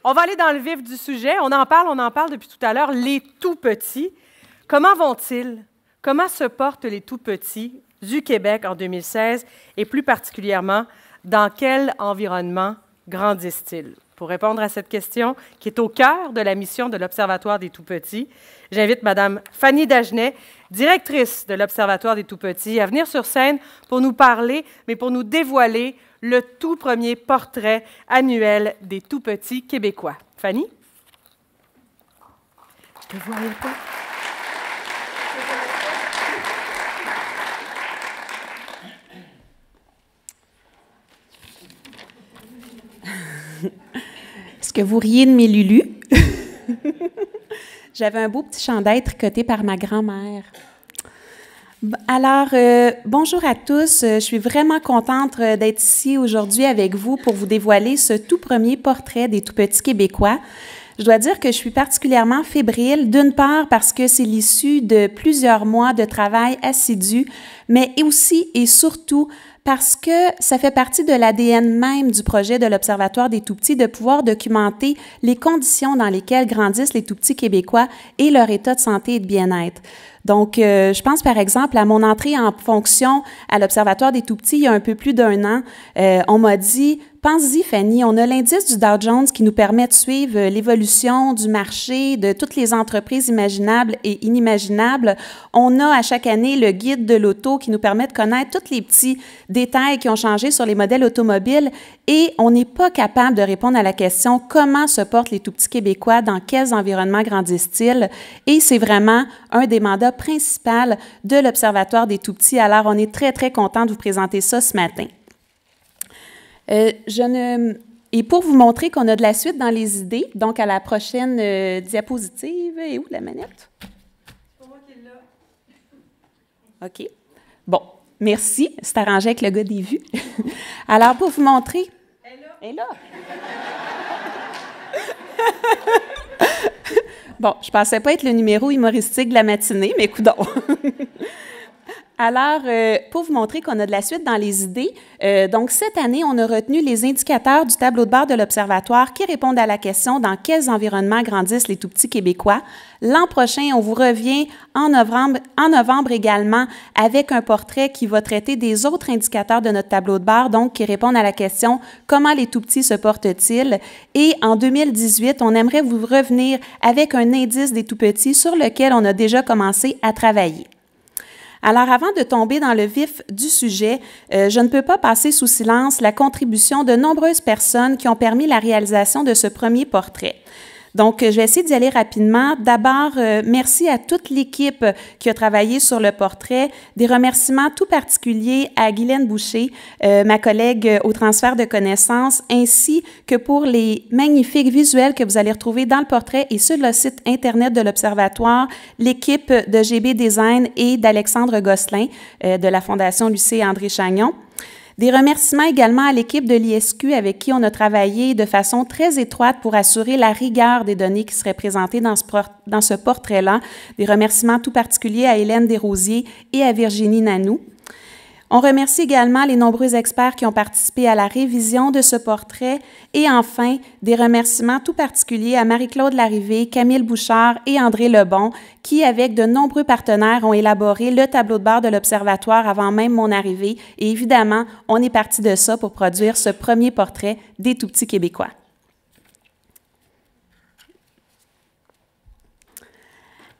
On va aller dans le vif du sujet. On en parle depuis tout à l'heure. Les tout-petits, comment vont-ils? Comment se portent les tout-petits du Québec en 2016 et plus particulièrement, dans quel environnement grandissent-ils? Pour répondre à cette question, qui est au cœur de la mission de l'Observatoire des tout-petits, j'invite Mme Fanny Dagenet, directrice de l'Observatoire des tout-petits, à venir sur scène pour nous parler, mais pour nous dévoiler le tout premier portrait annuel des tout-petits québécois. Fanny? Je te voyais pas. Est-ce que vous riez de mes lulus? J'avais un beau petit chandail tricoté par ma grand-mère. Alors, bonjour à tous. Je suis vraiment contente d'être ici aujourd'hui avec vous pour vous dévoiler ce tout premier portrait des tout-petits Québécois. Je dois dire que je suis particulièrement fébrile, d'une part parce que c'est l'issue de plusieurs mois de travail assidu, mais aussi et surtout parce que ça fait partie de l'ADN même du projet de l'Observatoire des tout-petits de pouvoir documenter les conditions dans lesquelles grandissent les tout-petits Québécois et leur état de santé et de bien-être. Donc, je pense par exemple à mon entrée en fonction à l'Observatoire des tout-petits il y a un peu plus d'un an. On m'a dit « Pense-y, Fanny, on a l'indice du Dow Jones qui nous permet de suivre l'évolution du marché, de toutes les entreprises imaginables et inimaginables. On a à chaque année le guide de l'auto qui nous permet de connaître tous les petits détails qui ont changé sur les modèles automobiles et on n'est pas capable de répondre à la question « Comment se portent les tout-petits Québécois? Dans quels environnements grandissent-ils? » Et c'est vraiment un des mandats principal de l'Observatoire des tout-petits. Alors, on est très, très content de vous présenter ça ce matin. Et pour vous montrer qu'on a de la suite dans les idées, donc à la prochaine diapositive, et où la manette? C'est moi qui l'ai. OK. Bon, merci. C'est arrangé avec le gars des vues. Alors, pour vous montrer... Elle est là. Bon, je ne pensais pas être le numéro humoristique de la matinée, mais coudonc. Alors, pour vous montrer qu'on a de la suite dans les idées, donc cette année, on a retenu les indicateurs du tableau de bord de l'Observatoire qui répondent à la question « Dans quels environnements grandissent les tout-petits Québécois? » L'an prochain, on vous revient en novembre également avec un portrait qui va traiter des autres indicateurs de notre tableau de bord, donc qui répondent à la question « Comment les tout-petits se portent-ils? » Et en 2018, on aimerait vous revenir avec un indice des tout-petits sur lequel on a déjà commencé à travailler. Alors, avant de tomber dans le vif du sujet, je ne peux pas passer sous silence la contribution de nombreuses personnes qui ont permis la réalisation de ce premier portrait. Donc, je vais essayer d'y aller rapidement. D'abord, merci à toute l'équipe qui a travaillé sur le portrait. Des remerciements tout particuliers à Guylaine Boucher, ma collègue au transfert de connaissances, ainsi que pour les magnifiques visuels que vous allez retrouver dans le portrait et sur le site Internet de l'Observatoire, l'équipe de GB Design et d'Alexandre Gosselin de la Fondation Lucé André Chagnon. Des remerciements également à l'équipe de l'ISQ avec qui on a travaillé de façon très étroite pour assurer la rigueur des données qui seraient présentées dans ce portrait-là. Des remerciements tout particuliers à Hélène Desrosiers et à Virginie Nanou. On remercie également les nombreux experts qui ont participé à la révision de ce portrait. Et enfin, des remerciements tout particuliers à Marie-Claude Larrivée, Camille Bouchard et André Lebon, qui, avec de nombreux partenaires, ont élaboré le tableau de bord de l'Observatoire avant même mon arrivée. Et évidemment, on est parti de ça pour produire ce premier portrait des tout-petits Québécois.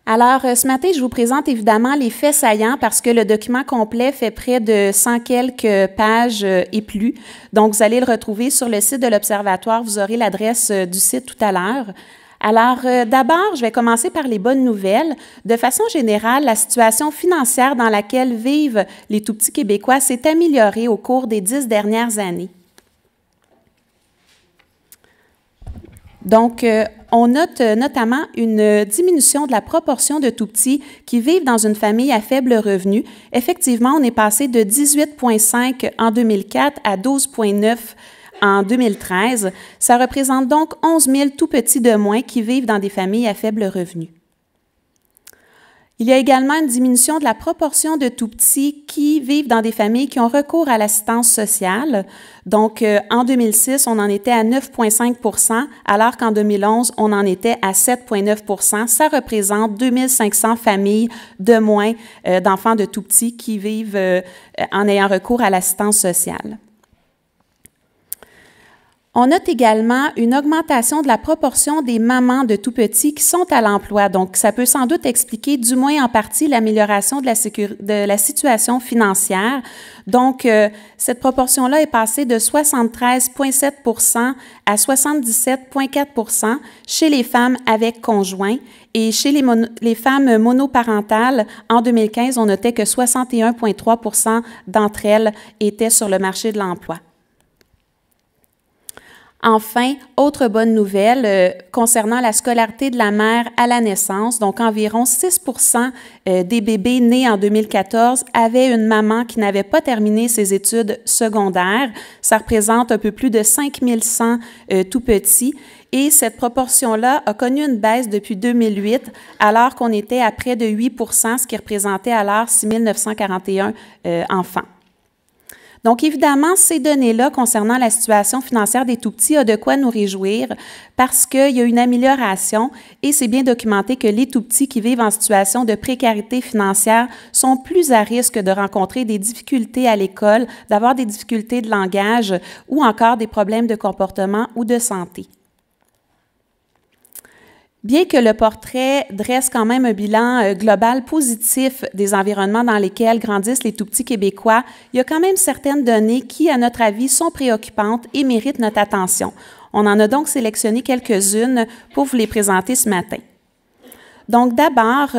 Alors, ce matin, je vous présente évidemment les faits saillants parce que le document complet fait près de 100 quelques pages et plus. Donc, vous allez le retrouver sur le site de l'Observatoire. Vous aurez l'adresse du site tout à l'heure. Alors, d'abord, je vais commencer par les bonnes nouvelles. De façon générale, la situation financière dans laquelle vivent les tout-petits Québécois s'est améliorée au cours des 10 dernières années. Donc, on note notamment une diminution de la proportion de tout-petits qui vivent dans une famille à faible revenu. Effectivement, on est passé de 18,5 en 2004 à 12,9 en 2013. Ça représente donc 11 000 tout-petits de moins qui vivent dans des familles à faible revenu. Il y a également une diminution de la proportion de tout-petits qui vivent dans des familles qui ont recours à l'assistance sociale. Donc, en 2006, on en était à 9,5 % alors qu'en 2011, on en était à 7,9 %. Ça représente 2500 familles de moins d'enfants de tout-petits qui vivent en ayant recours à l'assistance sociale. On note également une augmentation de la proportion des mamans de tout-petits qui sont à l'emploi. Donc, ça peut sans doute expliquer, du moins en partie, l'amélioration de la situation financière. Donc, cette proportion-là est passée de 73,7 % à 77,4 % chez les femmes avec conjoint. Et chez les femmes monoparentales, en 2015, on notait que 61,3 % d'entre elles étaient sur le marché de l'emploi. Enfin, autre bonne nouvelle concernant la scolarité de la mère à la naissance. Donc, environ 6 % des bébés nés en 2014 avaient une maman qui n'avait pas terminé ses études secondaires. Ça représente un peu plus de 5100 tout-petits. Et cette proportion-là a connu une baisse depuis 2008, alors qu'on était à près de 8 %, ce qui représentait alors 6 941 enfants. Donc, évidemment, ces données-là concernant la situation financière des tout-petits ont de quoi nous réjouir parce qu'il y a une amélioration et c'est bien documenté que les tout-petits qui vivent en situation de précarité financière sont plus à risque de rencontrer des difficultés à l'école, d'avoir des difficultés de langage ou encore des problèmes de comportement ou de santé. Bien que le portrait dresse quand même un bilan global positif des environnements dans lesquels grandissent les tout-petits Québécois, il y a quand même certaines données qui, à notre avis, sont préoccupantes et méritent notre attention. On en a donc sélectionné quelques-unes pour vous les présenter ce matin. Donc d'abord,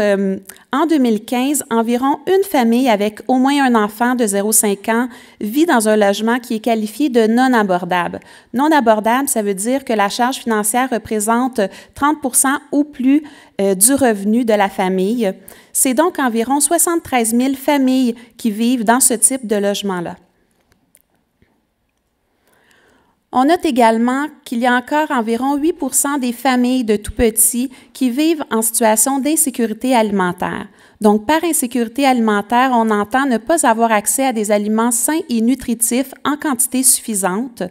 en 2015, environ une famille avec au moins un enfant de 0,5 ans vit dans un logement qui est qualifié de non abordable. Non abordable, ça veut dire que la charge financière représente 30 % ou plus du revenu de la famille. C'est donc environ 73 000 familles qui vivent dans ce type de logement-là. On note également qu'il y a encore environ 8 % des familles de tout-petits qui vivent en situation d'insécurité alimentaire. Donc, par insécurité alimentaire, on entend ne pas avoir accès à des aliments sains et nutritifs en quantité suffisante.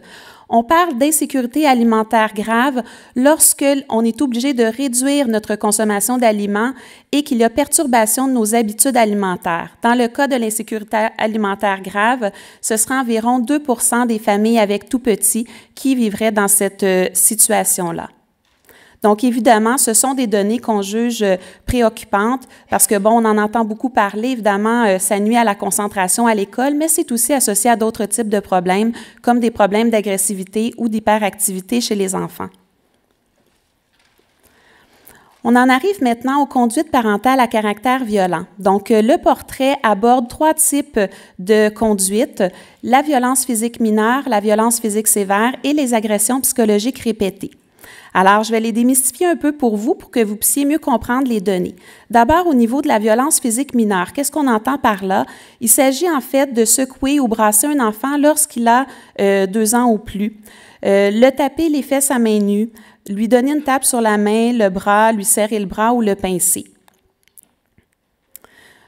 On parle d'insécurité alimentaire grave lorsqu'on est obligé de réduire notre consommation d'aliments et qu'il y a perturbation de nos habitudes alimentaires. Dans le cas de l'insécurité alimentaire grave, ce sera environ 2 % des familles avec tout petits qui vivraient dans cette situation-là. Donc, évidemment, ce sont des données qu'on juge préoccupantes parce que, bon, on en entend beaucoup parler. Évidemment, ça nuit à la concentration à l'école, mais c'est aussi associé à d'autres types de problèmes, comme des problèmes d'agressivité ou d'hyperactivité chez les enfants. On en arrive maintenant aux conduites parentales à caractère violent. Donc, le portrait aborde 3 types de conduites: la violence physique mineure, la violence physique sévère et les agressions psychologiques répétées. Alors, je vais les démystifier un peu pour vous pour que vous puissiez mieux comprendre les données. D'abord, au niveau de la violence physique mineure, qu'est-ce qu'on entend par là? Il s'agit en fait de secouer ou brasser un enfant lorsqu'il a 2 ans ou plus, le taper les fesses à main nue, lui donner une tape sur la main, le bras, lui serrer le bras ou le pincer.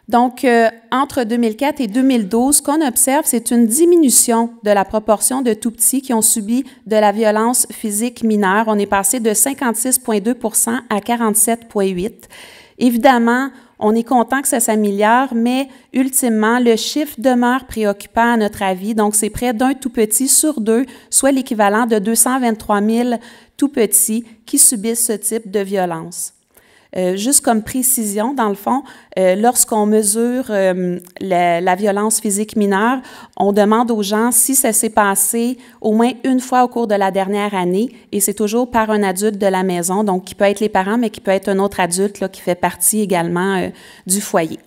Donc, entre 2004 et 2012, ce qu'on observe, c'est une diminution de la proportion de tout-petits qui ont subi de la violence physique mineure. On est passé de 56,2 % à 47,8 %. Évidemment, on est content que ça s'améliore, mais ultimement, le chiffre demeure préoccupant à notre avis. Donc, c'est près d'un tout-petit sur 2, soit l'équivalent de 223 000 tout-petits qui subissent ce type de violence. Juste comme précision, dans le fond, lorsqu'on mesure la violence physique mineure, on demande aux gens si ça s'est passé au moins une fois au cours de la dernière année, et c'est toujours par un adulte de la maison, donc qui peut être les parents, mais qui peut être un autre adulte là, qui fait partie également du foyer.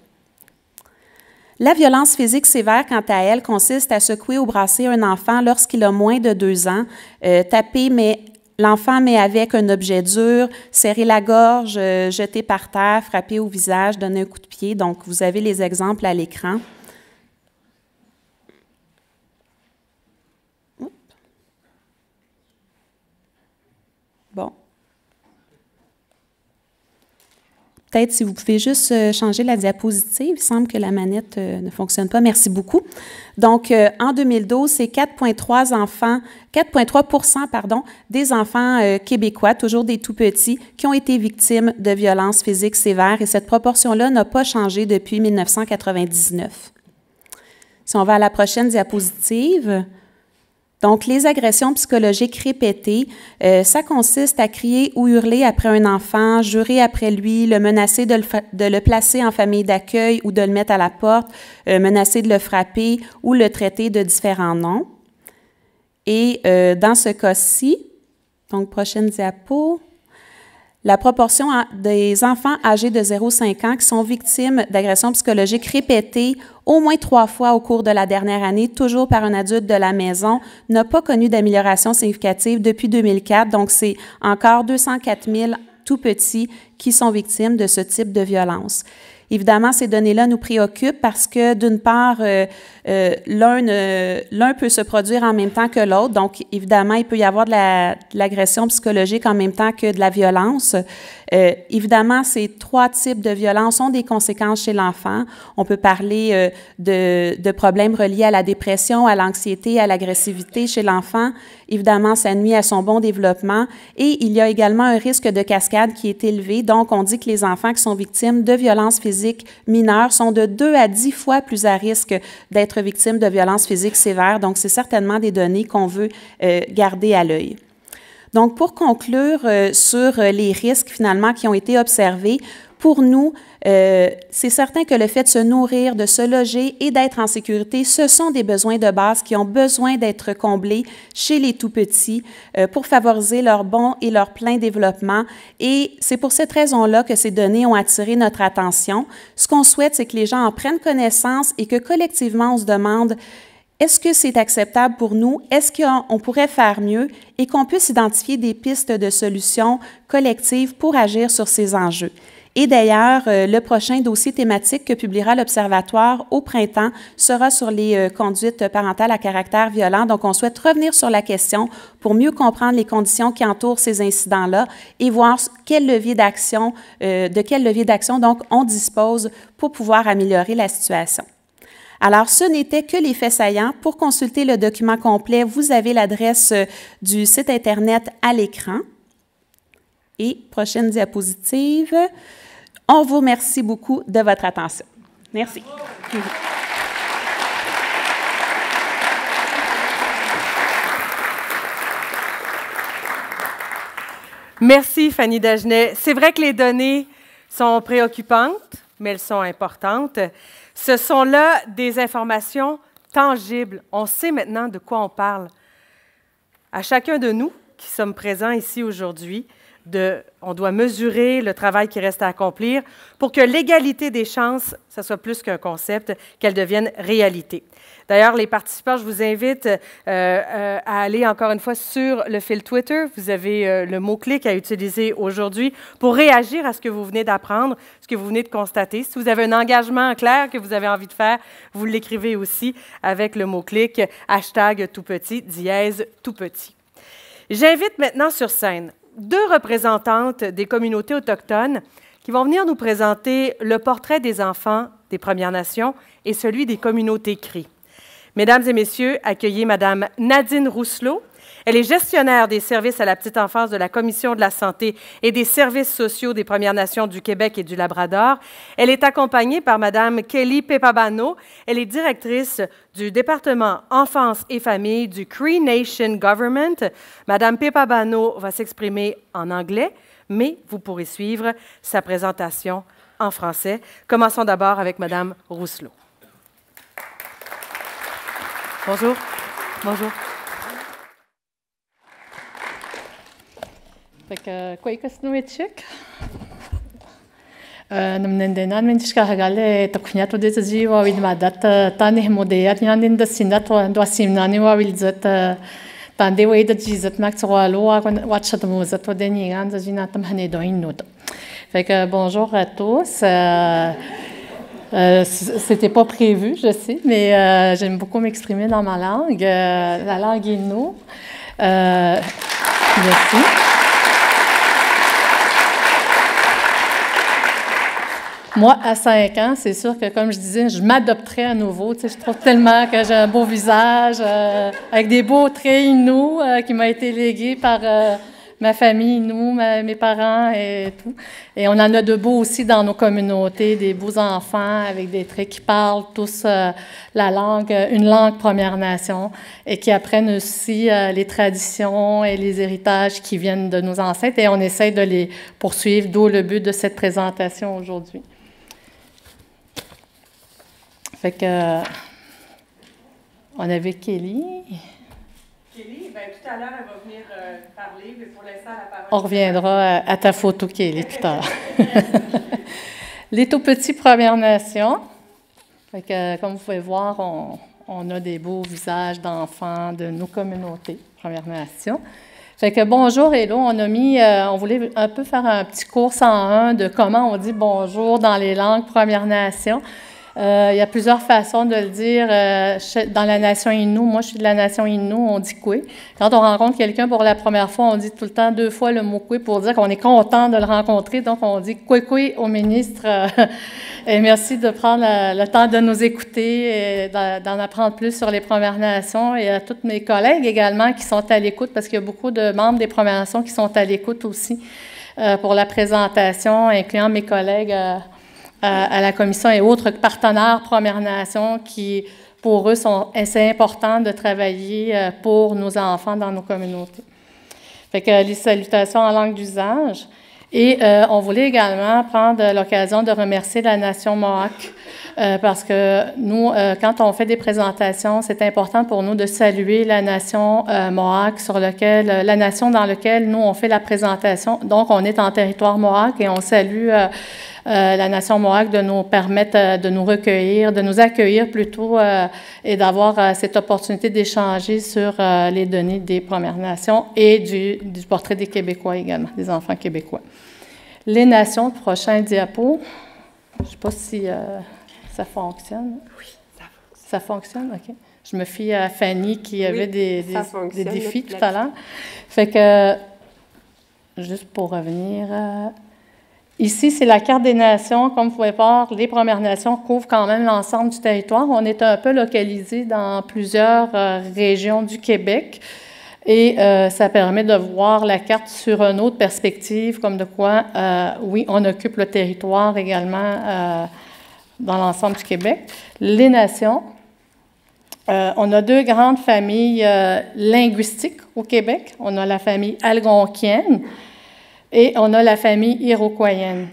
La violence physique sévère, quant à elle, consiste à secouer ou brasser un enfant lorsqu'il a moins de 2 ans, taper, mais l'enfant met avec un objet dur, serrer la gorge, jeter par terre, frapper au visage, donner un coup de pied. Donc, vous avez les exemples à l'écran. Bon. Peut-être si vous pouvez juste changer la diapositive. Il semble que la manette ne fonctionne pas. Merci beaucoup. Donc, en 2012, c'est 4,3 des enfants québécois, toujours des tout-petits, qui ont été victimes de violences physiques sévères. Et cette proportion-là n'a pas changé depuis 1999. Si on va à la prochaine diapositive. Donc, les agressions psychologiques répétées, ça consiste à crier ou hurler après un enfant, jurer après lui, le menacer de le placer en famille d'accueil ou de le mettre à la porte, menacer de le frapper ou le traiter de différents noms. Et dans ce cas-ci, donc prochaine diapo, la proportion des enfants âgés de 0,5 ans qui sont victimes d'agressions psychologiques répétées au moins 3 fois au cours de la dernière année, toujours par un adulte de la maison, n'a pas connu d'amélioration significative depuis 2004. Donc, c'est encore 204 000 tout-petits qui sont victimes de ce type de violence. Évidemment, ces données-là nous préoccupent parce que, d'une part, l'un peut se produire en même temps que l'autre. Donc, évidemment, il peut y avoir de l'agression psychologique en même temps que de la violence. Évidemment, ces 3 types de violences ont des conséquences chez l'enfant. On peut parler de problèmes reliés à la dépression, à l'anxiété, à l'agressivité chez l'enfant. Évidemment, ça nuit à son bon développement. Et il y a également un risque de cascade qui est élevé. Donc, on dit que les enfants qui sont victimes de violences physiques mineures sont de 2 à 10 fois plus à risque d'être victimes de violences physiques sévères. Donc, c'est certainement des données qu'on veut garder à l'œil. Donc, pour conclure sur les risques finalement qui ont été observés, pour nous, c'est certain que le fait de se nourrir, de se loger et d'être en sécurité, ce sont des besoins de base qui ont besoin d'être comblés chez les tout-petits pour favoriser leur bon et leur plein développement. Et c'est pour cette raison-là que ces données ont attiré notre attention. Ce qu'on souhaite, c'est que les gens en prennent connaissance et que collectivement, on se demande est-ce que c'est acceptable pour nous? Est-ce qu'on pourrait faire mieux? Et qu'on puisse identifier des pistes de solutions collectives pour agir sur ces enjeux. Et d'ailleurs, le prochain dossier thématique que publiera l'Observatoire au printemps sera sur les conduites parentales à caractère violent. Donc, on souhaite revenir sur la question pour mieux comprendre les conditions qui entourent ces incidents-là et voir de quel levier d'action donc on dispose pour pouvoir améliorer la situation. Alors, ce n'était que les faits saillants. Pour consulter le document complet, vous avez l'adresse du site Internet à l'écran. Et prochaine diapositive. On vous remercie beaucoup de votre attention. Merci. Merci, Fanny Dagenet. C'est vrai que les données sont préoccupantes, mais elles sont importantes. Ce sont là des informations tangibles. On sait maintenant de quoi on parle. À chacun de nous qui sommes présents ici aujourd'hui, on doit mesurer le travail qui reste à accomplir pour que l'égalité des chances, ça soit plus qu'un concept, qu'elle devienne réalité. D'ailleurs, les participants, je vous invite à aller encore une fois sur le fil Twitter. Vous avez le mot-clic à utiliser aujourd'hui pour réagir à ce que vous venez d'apprendre, ce que vous venez de constater. Si vous avez un engagement clair que vous avez envie de faire, vous l'écrivez aussi avec le mot-clic #toutpetit, #toutpetit. J'invite maintenant sur scène 2 représentantes des communautés autochtones qui vont venir nous présenter le portrait des enfants des Premières Nations et celui des communautés Cris. Mesdames et messieurs, accueillez Mme Nadine Rousselot. Elle est gestionnaire des services à la petite enfance de la Commission de la santé et des services sociaux des Premières Nations du Québec et du Labrador. Elle est accompagnée par Mme Kelly Pepabano. Elle est directrice du département Enfance et Famille du Cree Nation Government. Mme Pepabano va s'exprimer en anglais, mais vous pourrez suivre sa présentation en français. Commençons d'abord avec Mme Rousselot. Bonjour. Bonjour. Koikasnuitchik. Namnendena menchkahagale takhnyato de ziwa widmadat tani modeyat yandin da sinat wa simnani wa wilzat tande weda jizat maxwalo wa chatmuzat wa denigan zinatam hanedoinut. Fait que bonjour à tous. C'était pas prévu, je sais, mais j'aime beaucoup m'exprimer dans ma langue, la langue Innu. Merci. Moi, à 5 ans, c'est sûr que, comme je disais, je m'adopterais à nouveau. Tu sais, je trouve tellement que j'ai un beau visage, avec des beaux traits Inuits qui m'a été légué par ma famille Inuit, mes parents et tout. Et on en a de beaux aussi dans nos communautés, des beaux enfants avec des traits qui parlent tous la langue, une langue Première Nation, et qui apprennent aussi les traditions et les héritages qui viennent de nos ancêtres. Et on essaie de les poursuivre, d'où le but de cette présentation aujourd'hui. Fait que, on avait Kelly. Kelly, bien, tout à l'heure, elle va venir parler, mais pour l'instant, la parole... On reviendra à ta photo, Kelly, tout à l'heure. Les tout-petits Premières Nations. Fait que, comme vous pouvez voir, on a des beaux visages d'enfants de nos communautés Premières Nations. Fait que bonjour, et là, on voulait un peu faire un petit cours 101 de comment on dit bonjour dans les langues Premières Nations. Il y a plusieurs façons de le dire. Dans la nation Innu, moi je suis de la nation Innu, on dit « kwe ». Quand on rencontre quelqu'un pour la première fois, on dit tout le temps 2 fois le mot « kwe » pour dire qu'on est content de le rencontrer. Donc on dit « kwe kwe » au ministre. Et merci de prendre le temps de nous écouter et d'en apprendre plus sur les Premières Nations. Et à tous mes collègues également qui sont à l'écoute, parce qu'il y a beaucoup de membres des Premières Nations qui sont à l'écoute aussi pour la présentation, incluant mes collègues à la Commission et autres partenaires Premières Nations qui, pour eux, c'est important de travailler pour nos enfants dans nos communautés. Fait que les salutations en langue d'usage. Et on voulait également prendre l'occasion de remercier la nation Mohawk parce que nous, quand on fait des présentations, c'est important pour nous de saluer la nation Mohawk la nation dans laquelle nous, on fait la présentation. Donc, on est en territoire Mohawk et on salue la nation Mohawk de nous permettre de nous recueillir, de nous accueillir plutôt et d'avoir cette opportunité d'échanger sur les données des Premières Nations et du portrait des Québécois également, des enfants québécois. Les nations, prochain diapo. Je ne sais pas si ça fonctionne. Oui, ça fonctionne. Ça fonctionne, OK. Je me fie à Fanny qui avait des défis tout à l'heure. Fait que, juste pour revenir... Ici, c'est la carte des nations. Comme vous pouvez voir, les Premières Nations couvrent quand même l'ensemble du territoire. On est un peu localisé dans plusieurs régions du Québec et ça permet de voir la carte sur une autre perspective, comme de quoi, oui, on occupe le territoire également dans l'ensemble du Québec. Les nations, on a 2 grandes familles linguistiques au Québec. On a la famille algonquienne et on a la famille iroquoienne.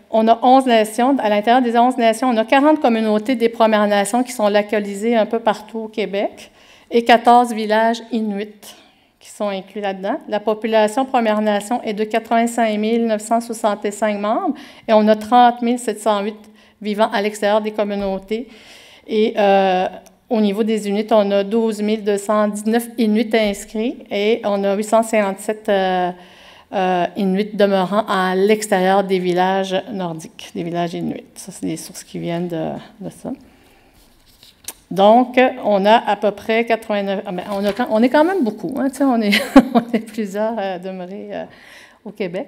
On a 11 nations. À l'intérieur des 11 nations, on a 40 communautés des Premières Nations qui sont localisées un peu partout au Québec et 14 villages inuits qui sont inclus là-dedans. La population Premières Nations est de 85 965 membres et on a 30 708 vivant à l'extérieur des communautés. Et au niveau des Inuits, on a 12 219 Inuits inscrits et on a 857 Inuits demeurant à l'extérieur des villages nordiques, des villages Inuits. Ça, c'est des sources qui viennent de ça. Donc, on a à peu près 89... on est quand même beaucoup, hein, on est plusieurs demeurés au Québec.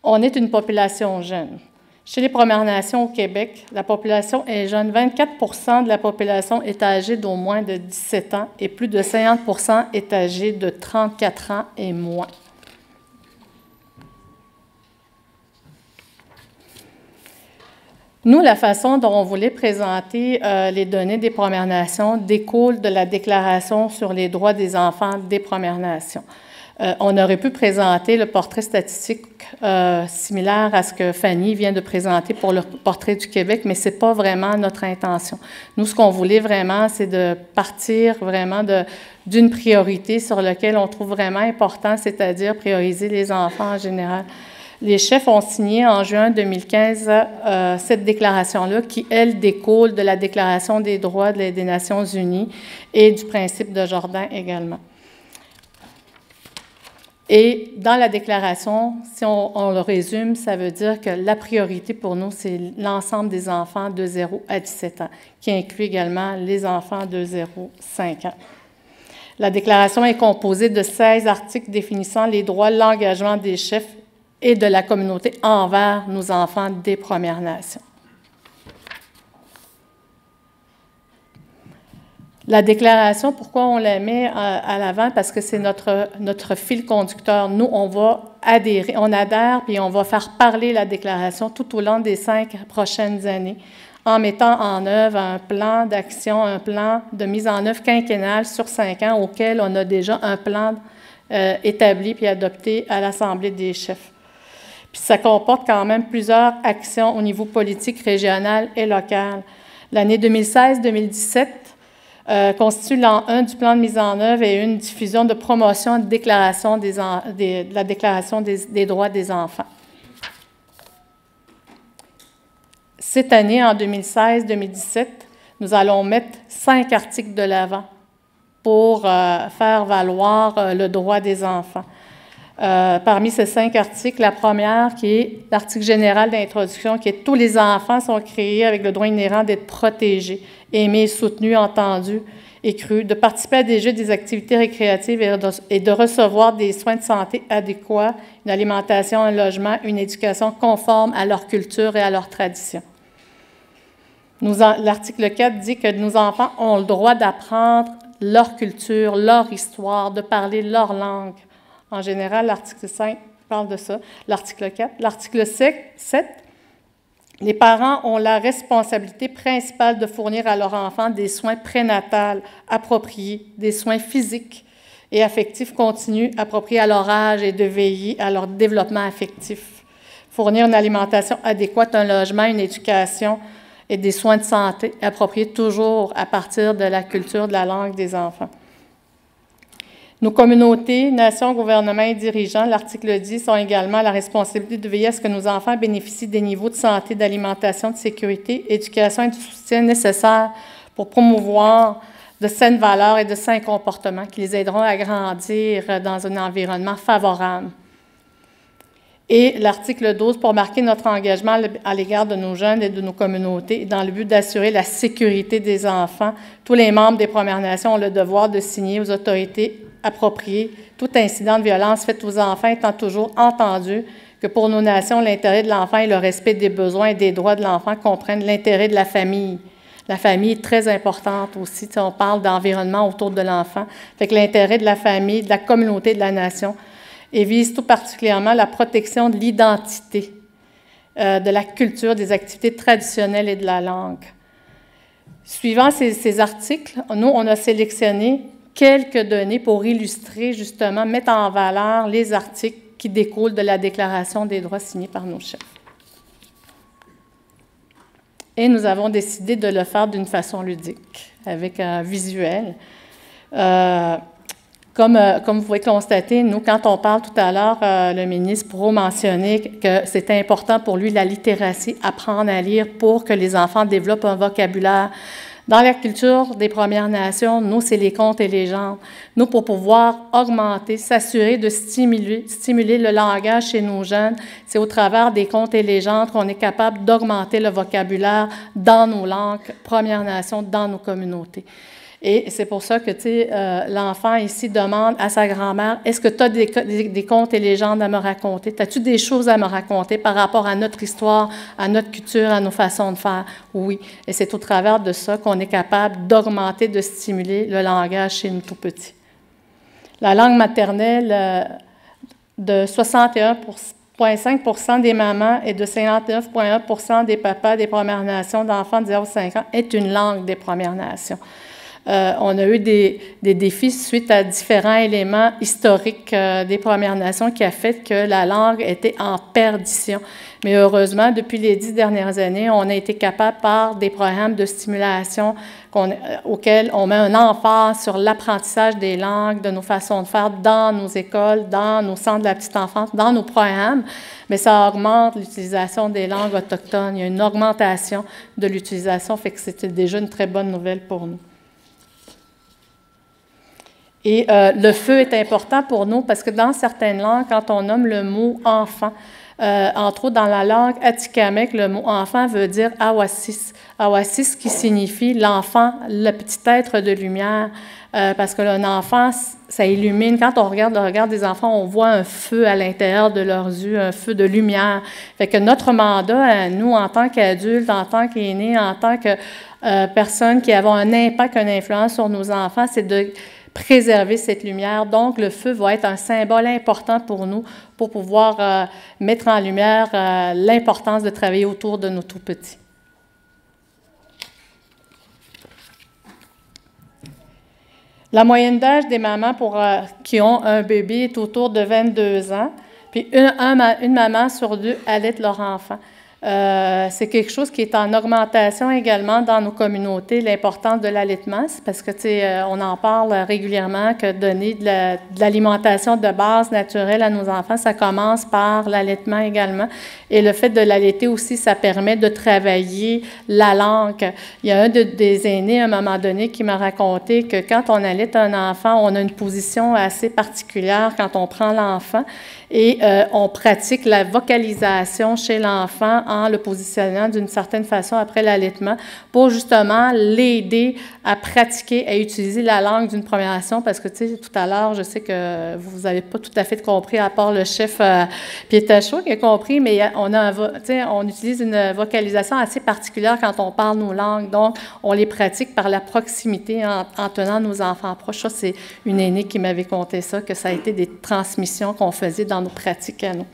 On est une population jeune. Chez les Premières Nations au Québec, la population est jeune. 24 de la population est âgée d'au moins de 17 ans et plus de 50 est âgée de 34 ans et moins. Nous, la façon dont on voulait présenter les données des Premières Nations découle de la Déclaration sur les droits des enfants des Premières Nations. On aurait pu présenter le portrait statistique similaire à ce que Fanny vient de présenter pour le portrait du Québec, mais ce n'est pas vraiment notre intention. Nous, ce qu'on voulait vraiment, c'est de partir vraiment d'une priorité sur laquelle on trouve vraiment important, c'est-à-dire prioriser les enfants en général. Les chefs ont signé en juin 2015 cette déclaration-là qui, elle, découle de la Déclaration des droits des Nations unies et du principe de Jordan également. Et dans la déclaration, si on le résume, ça veut dire que la priorité pour nous, c'est l'ensemble des enfants de 0 à 17 ans, qui inclut également les enfants de 0 à 5 ans. La déclaration est composée de 16 articles définissant les droits, l'engagement des chefs et de la communauté envers nos enfants des Premières Nations. La déclaration, pourquoi on la met à l'avant? Parce que c'est notre fil conducteur. Nous, on va adhérer, on adhère, puis on va faire parler la déclaration tout au long des 5 prochaines années, en mettant en œuvre un plan d'action, un plan de mise en œuvre quinquennal sur 5 ans, auquel on a déjà un plan établi puis adopté à l'Assemblée des chefs. Puis ça comporte quand même plusieurs actions au niveau politique, régional et local. L'année 2016-2017 constitue l'an 1 du plan de mise en œuvre et une diffusion de promotion de déclaration de la Déclaration des droits des enfants. Cette année, en 2016-2017, nous allons mettre 5 articles de l'avant pour faire valoir le droit des enfants. Parmi ces 5 articles, la première, qui est l'article général d'introduction, qui est « Tous les enfants sont créés avec le droit inhérent d'être protégés, aimés, soutenus, entendus et crus, de participer à des jeux, des activités récréatives et de recevoir des soins de santé adéquats, une alimentation, un logement, une éducation conforme à leur culture et à leurs traditions. » L'article 4 dit que nos enfants ont le droit d'apprendre leur culture, leur histoire, de parler leur langue. En général, l'article 5 parle de ça. L'article 4. L'article 7, les parents ont la responsabilité principale de fournir à leur enfant des soins prénatals appropriés, des soins physiques et affectifs continus appropriés à leur âge et de veiller à leur développement affectif. Fournir une alimentation adéquate, un logement, une éducation et des soins de santé appropriés toujours à partir de la culture, de la langue des enfants. Nos communautés, nations, gouvernements et dirigeants, l'article 10, ont également la responsabilité de veiller à ce que nos enfants bénéficient des niveaux de santé, d'alimentation, de sécurité, éducation et de soutien nécessaires pour promouvoir de saines valeurs et de sains comportements qui les aideront à grandir dans un environnement favorable. Et l'article 12, pour marquer notre engagement à l'égard de nos jeunes et de nos communautés, dans le but d'assurer la sécurité des enfants, tous les membres des Premières Nations ont le devoir de signer aux autorités appropriées tout incident de violence fait aux enfants étant toujours entendu que pour nos nations, l'intérêt de l'enfant et le respect des besoins et des droits de l'enfant comprennent l'intérêt de la famille. La famille est très importante aussi. On parle d'environnement autour de l'enfant. Fait que l'intérêt de la famille, de la communauté, de la nation, et vise tout particulièrement la protection de l'identité, de la culture, des activités traditionnelles et de la langue. Suivant ces articles, nous, on a sélectionné quelques données pour illustrer, justement, mettre en valeur les articles qui découlent de la Déclaration des droits signée par nos chefs. Et nous avons décidé de le faire d'une façon ludique, avec un visuel. Comme vous pouvez constater, nous, quand on parle tout à l'heure, le ministre Proulx mentionnait que c'était important pour lui la littératie, apprendre à lire pour que les enfants développent un vocabulaire. Dans la culture des Premières Nations, nous, c'est les contes et légendes. Nous, pour pouvoir augmenter, s'assurer de stimuler le langage chez nos jeunes, c'est au travers des contes et légendes qu'on est capable d'augmenter le vocabulaire dans nos langues Premières Nations, dans nos communautés. Et c'est pour ça que, tu sais, l'enfant ici demande à sa grand-mère, « Est-ce que tu as des contes et légendes à me raconter? As-tu des choses à me raconter par rapport à notre histoire, à notre culture, à nos façons de faire? » Oui. Et c'est au travers de ça qu'on est capable d'augmenter, de stimuler le langage chez nous tout petits. La langue maternelle de 61,5 % des mamans et de 59,1 % des papas des Premières Nations d'enfants de 0 à 5 ans est une langue des Premières Nations. On a eu des défis suite à différents éléments historiques des Premières Nations qui a fait que la langue était en perdition. Mais heureusement, depuis les 10 dernières années, on a été capable, par des programmes de stimulation auxquels on met un emphase sur l'apprentissage des langues, de nos façons de faire dans nos écoles, dans nos centres de la petite enfance, dans nos programmes, mais ça augmente l'utilisation des langues autochtones. Il y a une augmentation de l'utilisation, fait que c'était déjà une très bonne nouvelle pour nous. Et le feu est important pour nous parce que dans certaines langues, quand on nomme le mot « enfant », Entre autres, dans la langue atikamekw, le mot « enfant » veut dire « awasis ». Awasis qui signifie l'enfant, le petit être de lumière. Parce qu'un enfant, ça illumine. Quand on regarde le regard des enfants, on voit un feu à l'intérieur de leurs yeux, un feu de lumière. Fait que notre mandat, nous, en tant qu'adultes, en tant qu'aînés, en tant que personnes qui avons un impact, une influence sur nos enfants, c'est de préserver cette lumière. Donc, le feu va être un symbole important pour nous pour pouvoir mettre en lumière l'importance de travailler autour de nos tout-petits. La moyenne d'âge des mamans qui ont un bébé est autour de 22 ans, puis une maman sur deux allaite leur enfant. C'est quelque chose qui est en augmentation également dans nos communautés, l'importance de l'allaitement, parce que, tu sais, on en parle régulièrement que donner de l'alimentation de base naturelle à nos enfants, ça commence par l'allaitement également. Et le fait de l'allaiter aussi, ça permet de travailler la langue. Il y a un des aînés, à un moment donné, qui m'a raconté que quand on allaite un enfant, on a une position assez particulière quand on prend l'enfant et on pratique la vocalisation chez l'enfant en le positionnant d'une certaine façon après l'allaitement pour justement l'aider à pratiquer, à utiliser la langue d'une première-nation parce que, tu sais, tout à l'heure, je sais que vous n'avez pas tout à fait compris, à part le chef Pietacho qui a compris, mais on utilise une vocalisation assez particulière quand on parle nos langues. Donc, on les pratique par la proximité en tenant nos enfants proches. Ça, c'est une aînée qui m'avait conté ça, que ça a été des transmissions qu'on faisait dans nos pratiques à nous.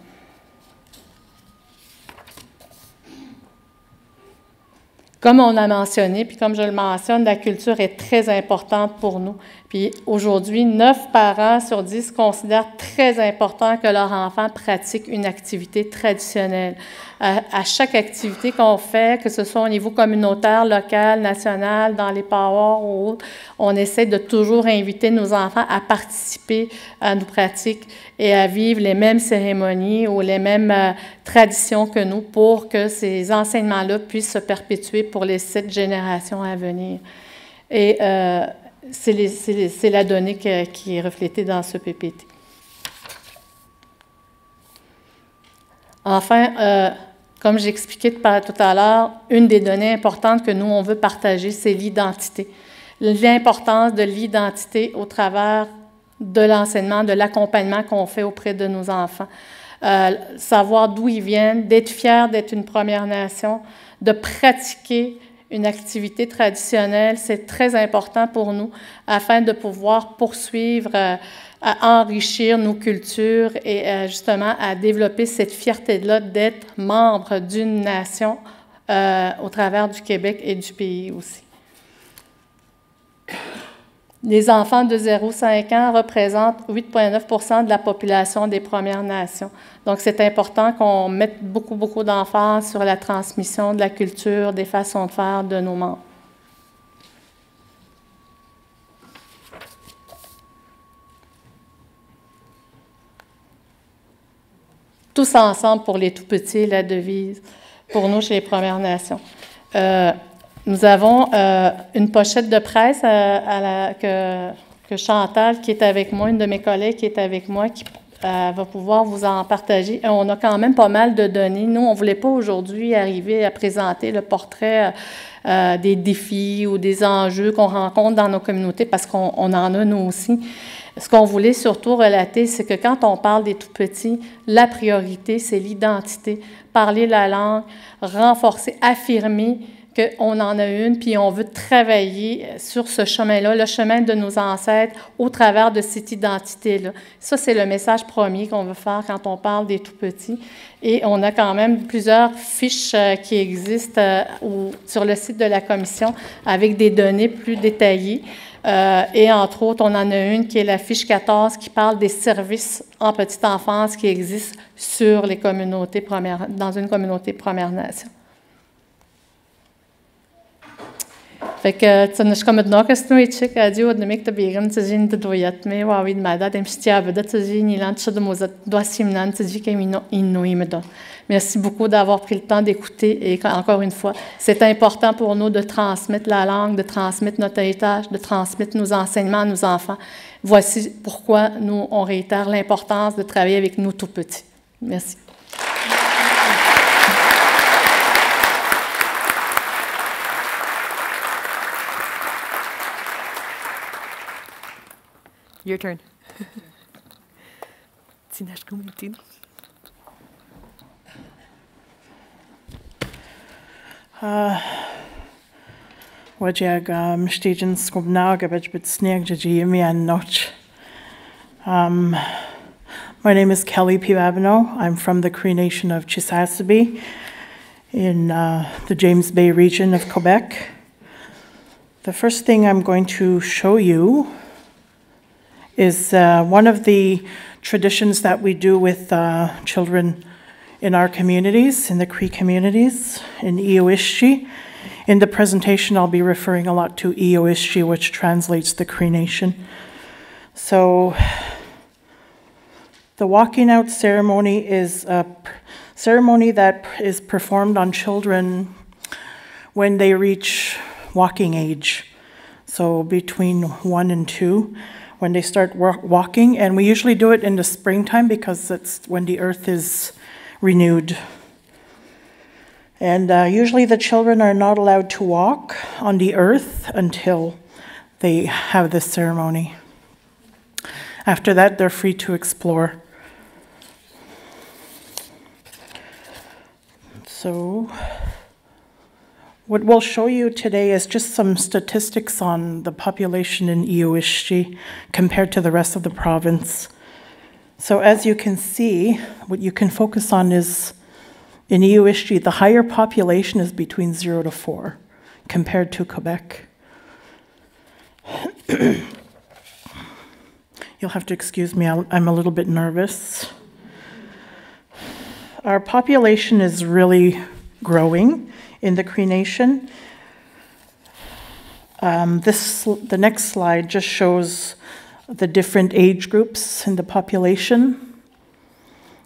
Comme on a mentionné, puis comme je le mentionne, la culture est très importante pour nous. Puis aujourd'hui, 9 parents sur 10 considèrent très important que leur enfant pratique une activité traditionnelle. À chaque activité qu'on fait, que ce soit au niveau communautaire, local, national, dans les powers ou autres, on essaie de toujours inviter nos enfants à participer à nos pratiques et à vivre les mêmes cérémonies ou les mêmes traditions que nous pour que ces enseignements-là puissent se perpétuer pour les 7 générations à venir. Et c'est la donnée qui est reflétée dans ce PPT. Enfin, comme j'expliquais tout à l'heure, une des données importantes que nous, on veut partager, c'est l'identité. L'importance de l'identité au travers de l'enseignement, de l'accompagnement qu'on fait auprès de nos enfants. Savoir d'où ils viennent, d'être fiers d'être une Première Nation, de pratiquer une activité traditionnelle, c'est très important pour nous afin de pouvoir poursuivre, à enrichir nos cultures et justement à développer cette fierté-là d'être membre d'une nation au travers du Québec et du pays aussi. Les enfants de 0-5 ans représentent 8,9 % de la population des Premières Nations. Donc, c'est important qu'on mette beaucoup d'emphase sur la transmission de la culture, des façons de faire de nos membres. Tous ensemble pour les tout-petits, la devise, pour nous chez les Premières Nations. Nous avons une pochette de presse que Chantal, qui est avec moi, une de mes collègues qui est avec moi, qui va pouvoir vous en partager. On a quand même pas mal de données. Nous, on ne voulait pas aujourd'hui arriver à présenter le portrait des défis ou des enjeux qu'on rencontre dans nos communautés parce qu'on en a nous aussi. Ce qu'on voulait surtout relater, c'est que quand on parle des tout-petits, la priorité, c'est l'identité. Parler la langue, renforcer, affirmer qu'on en a une, puis on veut travailler sur ce chemin-là, le chemin de nos ancêtres, au travers de cette identité-là. Ça, c'est le message premier qu'on veut faire quand on parle des tout-petits. Et on a quand même plusieurs fiches qui existent sur le site de la Commission avec des données plus détaillées. Et entre autres, on en a une qui est la fiche 14 qui parle des services en petite enfance qui existent sur les communautés dans une communauté Première Nation. Fait que تنشكم الناقة سنويتشك أدي ودمك تبيغن تجين تدويات مي واويد مادا تمشتيا بدا تجين يلان تشد موزات دواسيمنان تجي كمينو إنو يمدا. Merci beaucoup d'avoir pris le temps d'écouter et encore une fois, c'est important pour nous de transmettre la langue, de transmettre notre héritage, de transmettre nos enseignements à nos enfants. Voici pourquoi nous, on réitère l'importance de travailler avec nous tout petits. Merci. Your turn. Tinash Kumitin. Wajag mstigen skubnaga bit snag jimi and notch. My name is Kelly P. Babineau. I'm from the Cree Nation of Chisasibi in the James Bay region of Quebec. The first thing I'm going to show you is one of the traditions that we do with children in our communities, in the Cree communities, in Ioishchi. In the presentation, I'll be referring a lot to Ioishchi, which translates the Cree Nation. So, the walking out ceremony is a ceremony that is performed on children when they reach walking age. So, between 1 and 2, when they start walking. And we usually do it in the springtime because that's when the earth is renewed. And usually the children are not allowed to walk on the earth until they have this ceremony. After that, they're free to explore. So, what we'll show you today is just some statistics on the population in Ioishchi compared to the rest of the province. So as you can see, what you can focus on is in Ioishchi, the higher population is between 0 to 4 compared to Quebec. You'll have to excuse me, I'm a little bit nervous. Our population is really growing in the Cree Nation. The next slide just shows the different age groups in the population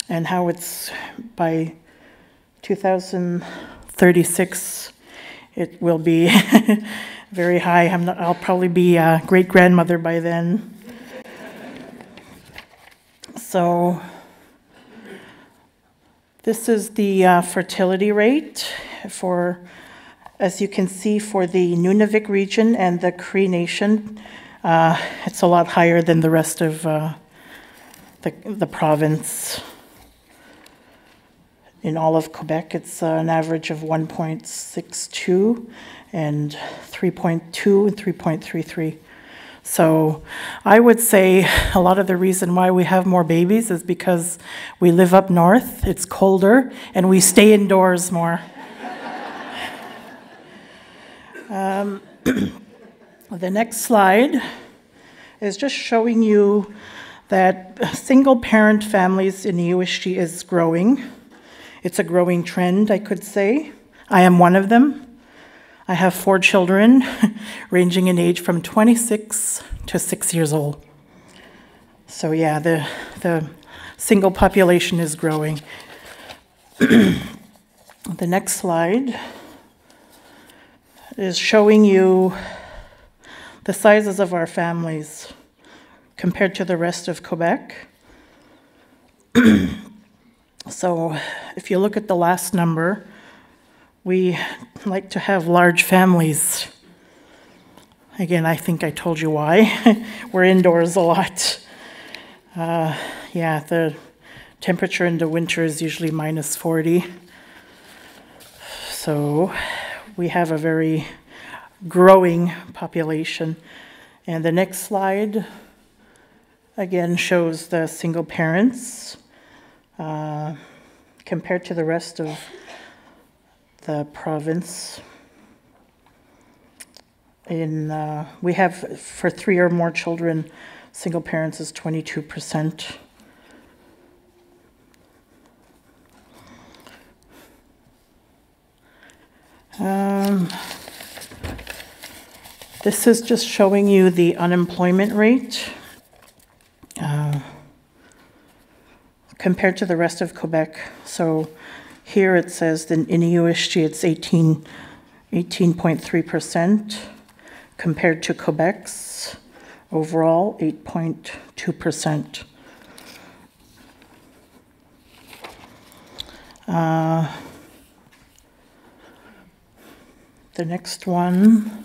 and how it's by 2036, it will be very high. I'll probably be a great-grandmother by then. So this is the fertility rate for, as you can see, for the Nunavik region and the Cree Nation. It's a lot higher than the rest of the province. In all of Quebec, it's an average of 1.62 and 3.2 and 3.33. So I would say a lot of the reason why we have more babies is because we live up north, it's colder, and we stay indoors more. The next slide is just showing you that single-parent families in Ioishchi is growing. It's a growing trend, I could say. I am one of them. I have 4 children, ranging in age from 26 to 6 years old. So yeah, the single population is growing. The next slide is showing you the sizes of our families compared to the rest of Quebec. So if you look at the last number, we like to have large families. Again, I think I told you why. We're indoors a lot. Yeah, the temperature in the winter is usually minus 40. So we have a very growing population. And the next slide, again, shows the single parents compared to the rest of the province. We have, for 3 or more children, single parents is 22%. This is just showing you the unemployment rate compared to the rest of Quebec. So here it says that in Ioishchi it's 18.3% compared to Quebec's overall 8.2%. The next one,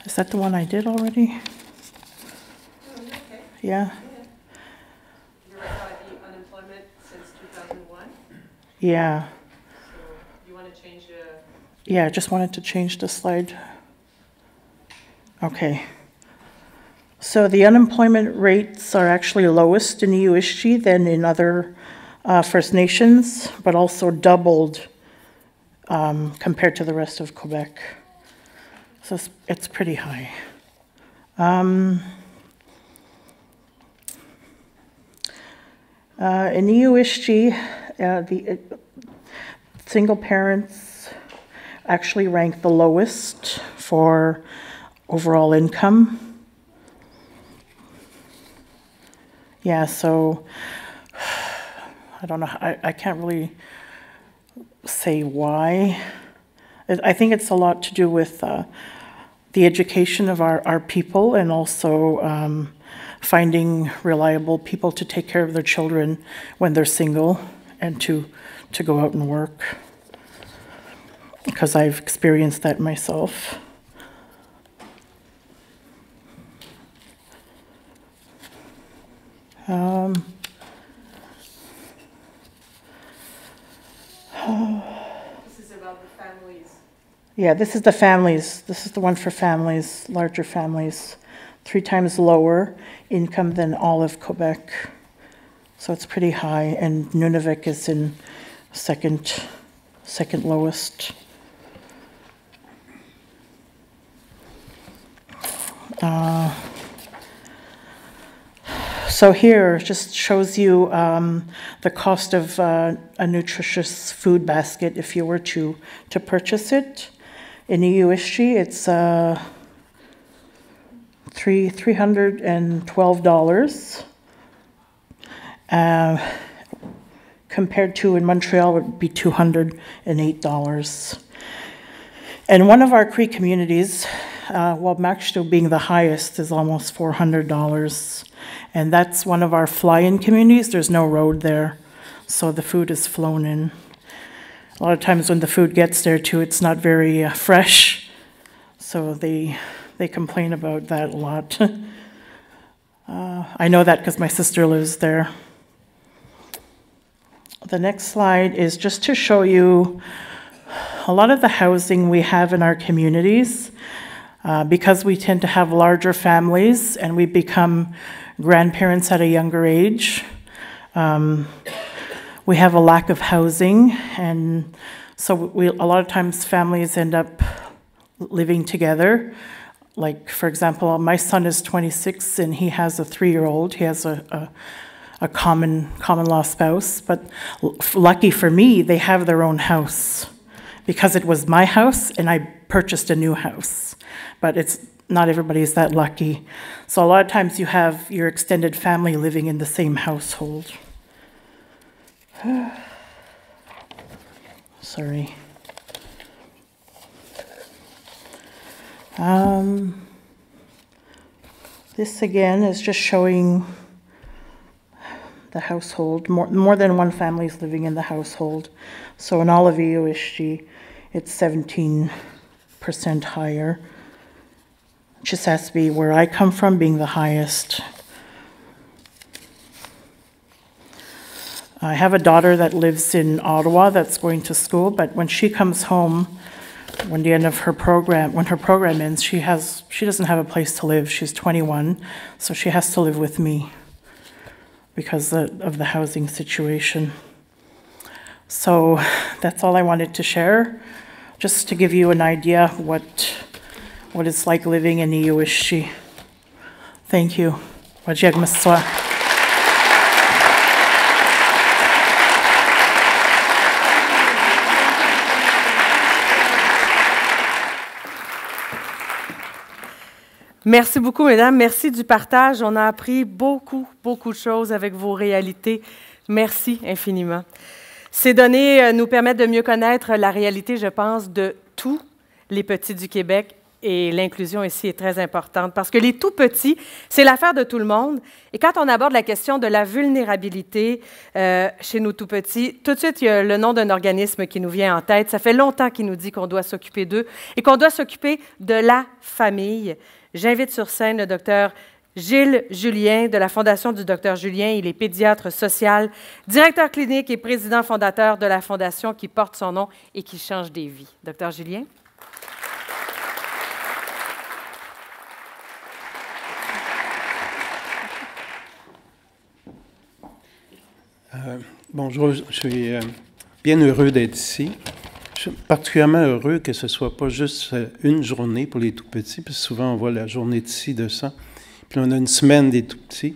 is that the one I did already? Yeah. You're right about the unemployment since 2001. Yeah. So you want to change Yeah, I just wanted to change the slide. Okay. So the unemployment rates are actually lowest in Iuishchi than in other First Nations, but also doubled compared to the rest of Quebec. So it's pretty high. In Iuishchi, the single parents actually rank the lowest for overall income. Yeah, so I don't know, I can't really say why. I think it's a lot to do with the education of our people, and also finding reliable people to take care of their children when they're single and to go out and work, because I've experienced that myself. This is about the families. Yeah, this is the families. This is the one for families, larger families. 3 times lower income than all of Quebec. So it's pretty high, and Nunavik is in second lowest. So here just shows you the cost of a nutritious food basket if you were to purchase it. In Iuishchi, it's $312. Compared to in Montreal, it would be $208. And one of our Cree communities, Wabmacshto being the highest, is almost $400. And that's one of our fly-in communities. There's no road there, so the food is flown in. A lot of times when the food gets there too, it's not very fresh, so they complain about that a lot. I know that because my sister lives there. The next slide is just to show you a lot of the housing we have in our communities. Because we tend to have larger families and we become grandparents at a younger age, we have a lack of housing, and so a lot of times families end up living together. Like, for example, my son is 26 and he has a 3-year-old. He has a common law spouse, but lucky for me, they have their own house because it was my house and I purchased a new house. But not everybody is that lucky. So a lot of times you have your extended family living in the same household. Sorry. This again is just showing the household. More than one family is living in the household. So in all of Iuishchi, it's 17% higher. Chisasibi, where I come from, being the highest. I have a daughter that lives in Ottawa that's going to school, but when she comes home, when the end of her program, when her program ends, she doesn't have a place to live. She's 21, so she has to live with me because of the housing situation. So that's all I wanted to share, just to give you an idea of what it's like living in Iuishchi. Thank you. Wajiag Maswa. Merci beaucoup, mesdames. Merci du partage. On a appris beaucoup de choses avec vos réalités. Merci infiniment. Ces données nous permettent de mieux connaître la réalité, je pense, de tous les petits du Québec. Et l'inclusion ici est très importante parce que les tout-petits, c'est l'affaire de tout le monde. Et quand on aborde la question de la vulnérabilité chez nos tout-petits, tout de suite, il y a le nom d'un organisme qui nous vient en tête. Ça fait longtemps qu'il nous dit qu'on doit s'occuper d'eux et qu'on doit s'occuper de la famille. J'invite sur scène le docteur Gilles Julien, de la Fondation du Dr Julien. Il est pédiatre social, directeur clinique et président fondateur de la fondation qui porte son nom et qui change des vies. Dr Julien. Bonjour, je suis bien heureux d'être ici. Je suis particulièrement heureux que ce ne soit pas juste une journée pour les tout-petits, parce que souvent on voit la journée de ci, de ça. Puis on a une semaine des tout-petits.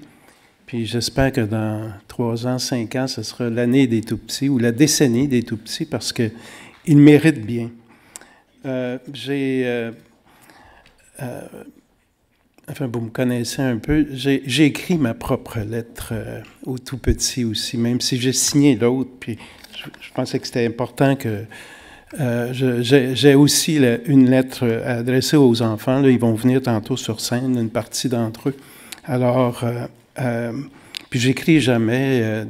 Puis j'espère que dans 3 ans, 5 ans, ce sera l'année des tout-petits ou la décennie des tout-petits, parce qu'ils méritent bien. Enfin, vous me connaissez un peu, j'ai écrit ma propre lettre aux tout-petits aussi, même si j'ai signé l'autre, puis je pensais que c'était important que j'ai aussi une lettre adressée aux enfants. Là, ils vont venir tantôt sur scène, une partie d'entre eux. Alors, puis j'écris jamais,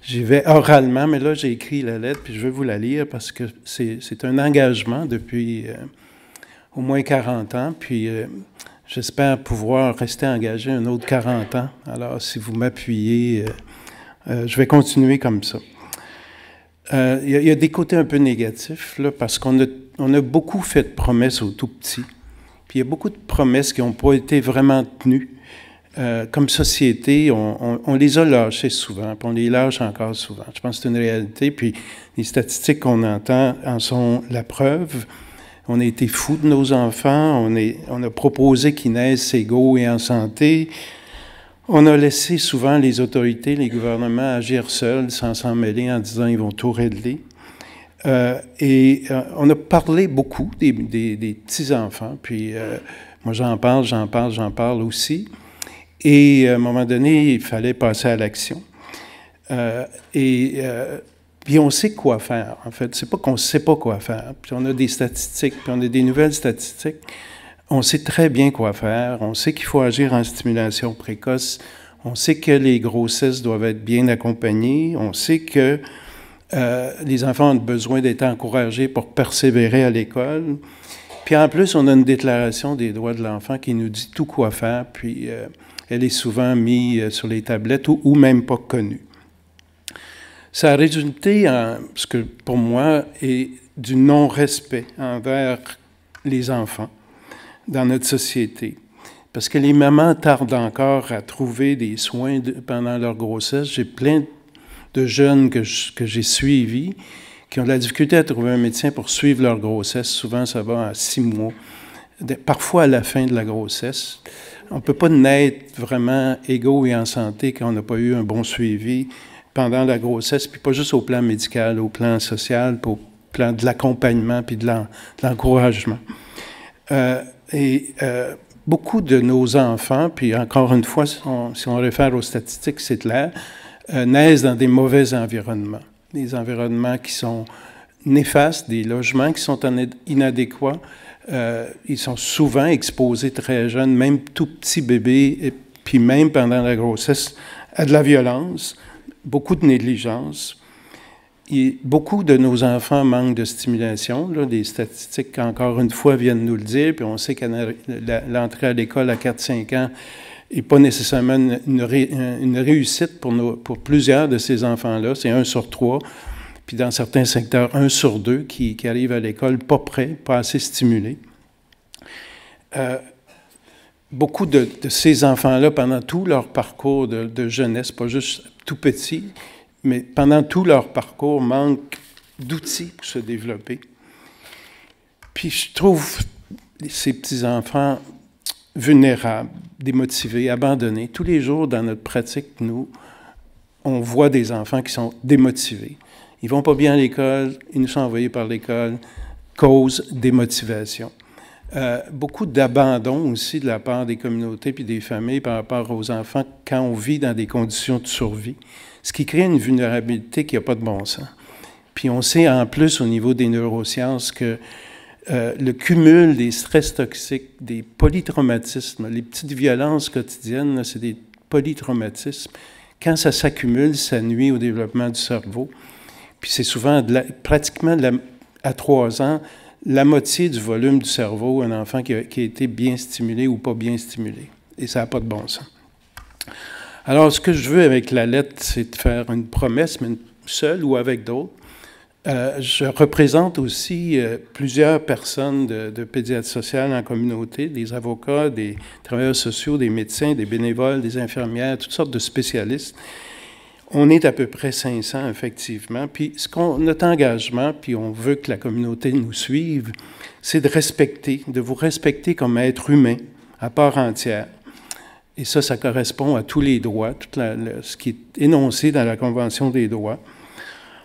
j'y vais oralement, mais là, j'ai écrit la lettre, puis je vais vous la lire parce que c'est un engagement depuis au moins 40 ans, puis j'espère pouvoir rester engagé un autre 40 ans. Alors, si vous m'appuyez, je vais continuer comme ça. Il y a des côtés un peu négatifs, là, parce qu'on a beaucoup fait de promesses aux tout-petits, puis il y a beaucoup de promesses qui n'ont pas été vraiment tenues. Comme société, on les a lâchées souvent, puis on les lâche encore souvent. Je pense que c'est une réalité, puis les statistiques qu'on entend en sont la preuve. On a été fous de nos enfants, on a proposé qu'ils naissent égaux et en santé. On a laissé souvent les autorités, les gouvernements agir seuls, sans s'en mêler, en disant qu'ils vont tout régler. On a parlé beaucoup des petits-enfants, puis moi j'en parle aussi. Et à un moment donné, il fallait passer à l'action. Puis on sait quoi faire, en fait. C'est pas qu'on ne sait pas quoi faire. Puis on a des statistiques, puis on a des nouvelles statistiques. On sait très bien quoi faire. On sait qu'il faut agir en stimulation précoce. On sait que les grossesses doivent être bien accompagnées. On sait que les enfants ont besoin d'être encouragés pour persévérer à l'école. Puis en plus, on a une déclaration des droits de l'enfant qui nous dit tout quoi faire. Puis elle est souvent mise sur les tablettes ou même pas connue. Ça a résulté en ce que, pour moi, est du non-respect envers les enfants dans notre société. Parce que les mamans tardent encore à trouver des soins pendant leur grossesse. J'ai plein de jeunes que j'ai suivis qui ont de la difficulté à trouver un médecin pour suivre leur grossesse. Souvent, ça va à 6 mois, parfois à la fin de la grossesse. On ne peut pas naître vraiment égaux et en santé quand on n'a pas eu un bon suivi pendant la grossesse, puis pas juste au plan médical, au plan social, puis au plan de l'accompagnement, puis de l'encouragement. Beaucoup de nos enfants, puis encore une fois, si on réfère aux statistiques, c'est clair, naissent dans des mauvais environnements. Des environnements qui sont néfastes, des logements qui sont inadéquats. Ils sont souvent exposés très jeunes, même tout petits bébés, et puis même pendant la grossesse, à de la violence. Beaucoup de négligence. Et beaucoup de nos enfants manquent de stimulation. Là, des statistiques, encore une fois, viennent nous le dire. Puis on sait que l'entrée à l'école à 4-5 ans n'est pas nécessairement une réussite pour plusieurs de ces enfants-là. C'est 1 sur 3. Puis dans certains secteurs, 1 sur 2 qui arrivent à l'école pas prêts, pas assez stimulés. Beaucoup de ces enfants-là, pendant tout leur parcours de jeunesse, pas juste tout petit, mais pendant tout leur parcours, manquent d'outils pour se développer. Puis je trouve ces petits-enfants vulnérables, démotivés, abandonnés. Tous les jours, dans notre pratique, nous, on voit des enfants qui sont démotivés. Ils ne vont pas bien à l'école, ils nous sont envoyés par l'école, cause démotivation. Beaucoup d'abandon aussi de la part des communautés puis des familles par rapport aux enfants quand on vit dans des conditions de survie, ce qui crée une vulnérabilité qui n'a pas de bon sens. Puis on sait en plus au niveau des neurosciences que le cumul des stress toxiques, des polytraumatismes, les petites violences quotidiennes, c'est des polytraumatismes. Quand ça s'accumule, ça nuit au développement du cerveau. Puis c'est souvent pratiquement à 3 ans, la moitié du volume du cerveau, un enfant qui a été bien stimulé ou pas bien stimulé. Et ça n'a pas de bon sens. Alors, ce que je veux avec la lettre, c'est de faire une promesse, mais seule ou avec d'autres. Je représente aussi plusieurs personnes de pédiatrie sociale en communauté, des avocats, des travailleurs sociaux, des médecins, des bénévoles, des infirmières, toutes sortes de spécialistes. On est à peu près 500, effectivement. Puis notre engagement, puis on veut que la communauté nous suive, c'est de vous respecter comme être humain à part entière. Et ça correspond à tous les droits, ce qui est énoncé dans la Convention des droits.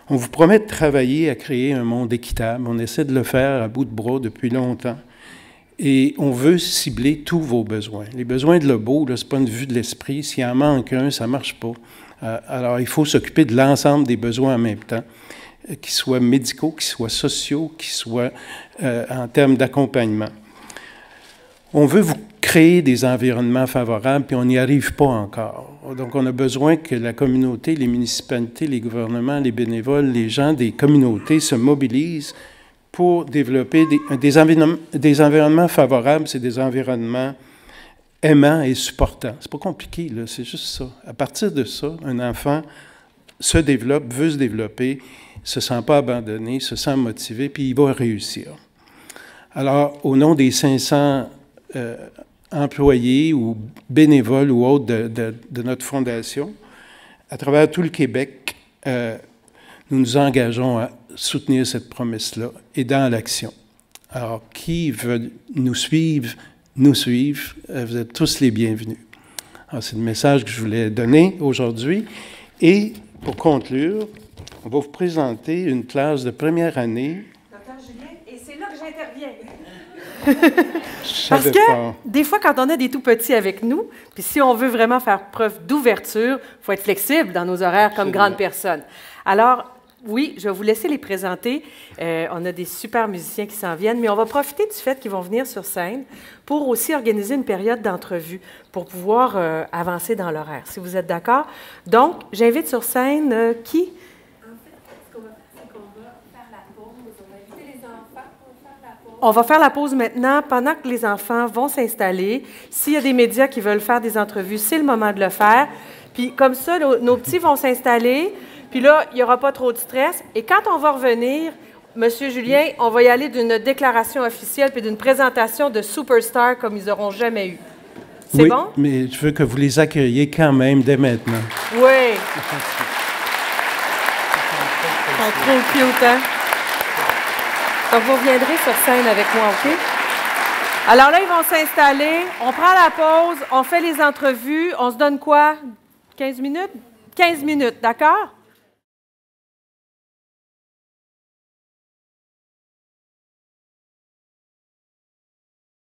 On vous promet de travailler à créer un monde équitable. On essaie de le faire à bout de bras depuis longtemps. Et on veut cibler tous vos besoins. Les besoins de l'OBO, ce n'est pas une vue de l'esprit. S'il en manque un, ça ne marche pas. Alors, il faut s'occuper de l'ensemble des besoins en même temps, qu'ils soient médicaux, qu'ils soient sociaux, qu'ils soient en termes d'accompagnement. On veut vous créer des environnements favorables, puis on n'y arrive pas encore. Donc, on a besoin que la communauté, les municipalités, les gouvernements, les bénévoles, les gens des communautés se mobilisent pour développer des environnements favorables. C'est des environnements aimants et supportants. C'est pas compliqué, là, c'est juste ça. À partir de ça, un enfant se développe, veut se développer, se sent pas abandonné, se sent motivé, puis il va réussir. Alors, au nom des 500 employés ou bénévoles ou autres de notre fondation, à travers tout le Québec, nous nous engageons à soutenir cette promesse-là et dans l'action. Alors, qui veut nous suivre, vous êtes tous les bienvenus. Alors, c'est le message que je voulais donner aujourd'hui. Et pour conclure, on va vous présenter une classe de première année. Docteur Julien, et c'est là que j'interviens. Parce que des fois, quand on a des tout-petits avec nous, puis si on veut vraiment faire preuve d'ouverture, il faut être flexible dans nos horaires comme grandes personnes. Alors, oui, je vais vous laisser les présenter. On a des super musiciens qui s'en viennent, mais on va profiter du fait qu'ils vont venir sur scène pour aussi organiser une période d'entrevue pour pouvoir avancer dans l'horaire, si vous êtes d'accord. Donc, j'invite sur scène qui? En fait, ce qu'on va faire, c'est qu'on va faire la pause. On va inviter les enfants pour faire la pause. On va faire la pause maintenant pendant que les enfants vont s'installer. S'il y a des médias qui veulent faire des entrevues, c'est le moment de le faire. Puis comme ça, nos petits vont s'installer. Puis là, il n'y aura pas trop de stress. Et quand on va revenir, M. Julien, on va y aller d'une déclaration officielle puis d'une présentation de superstars comme ils n'auront jamais eu. C'est bon? Oui, mais je veux que vous les accueilliez quand même dès maintenant. Oui. Ils sont trop cute, hein? Donc, vous reviendrez sur scène avec moi, OK? Alors là, ils vont s'installer. On prend la pause, on fait les entrevues. On se donne quoi? 15 minutes? 15 minutes, d'accord?